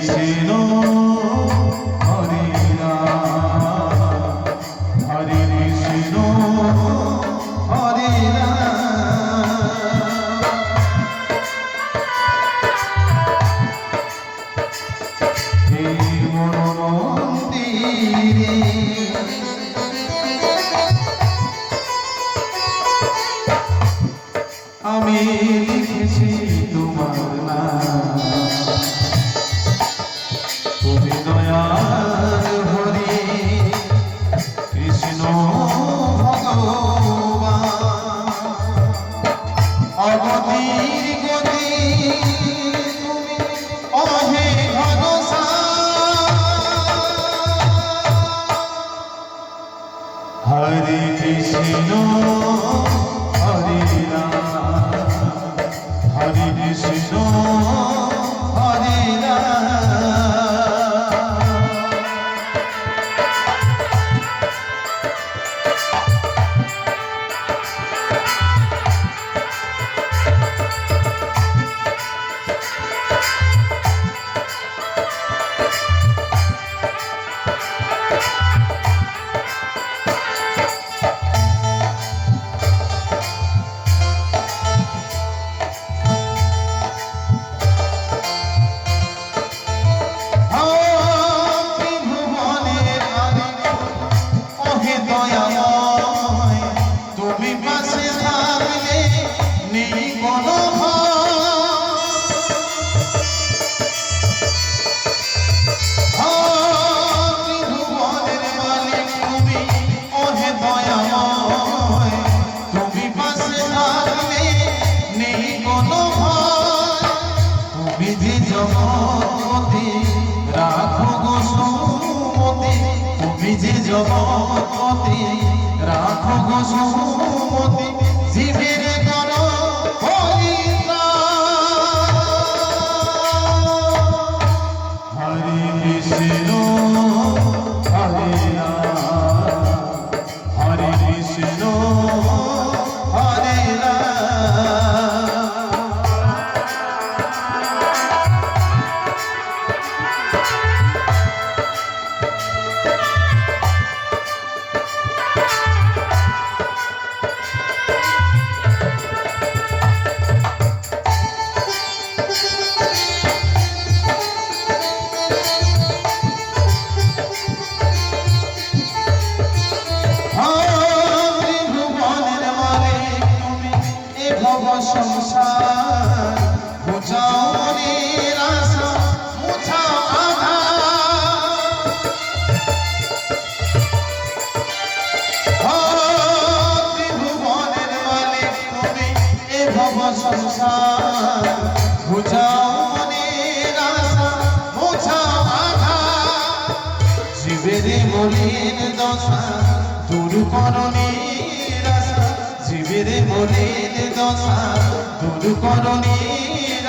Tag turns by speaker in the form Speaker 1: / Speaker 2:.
Speaker 1: কৃষ্ণ হরে রাম হরে কৃষ্ণ হরে আমি লিখেছি তোমার নাম তুমি দয়াল হরি কৃষ্ণ ভগবান অগতির গতি তুমি অহে হরে কৃষ্ণ হরে রাম হরে কৃষ্ণ হরে জগৎপতি রাখো গো সুমতি তুমি যে জগৎপতি রাখো গো সুমতি জীবের করো হরি হরে কৃষ্ণ হরে রাম হরে কৃষ্ণ হরে সংসার বুঝাও মনের আশা মুছাও আধার ত্রিভুবনের মালিক তুমি এ ভব সংসার বুঝাও মনের আশা মুছাও আধার জীবের মলিন দশা দূর করণীর আশা জীবের মলিন দশা দূর করণীর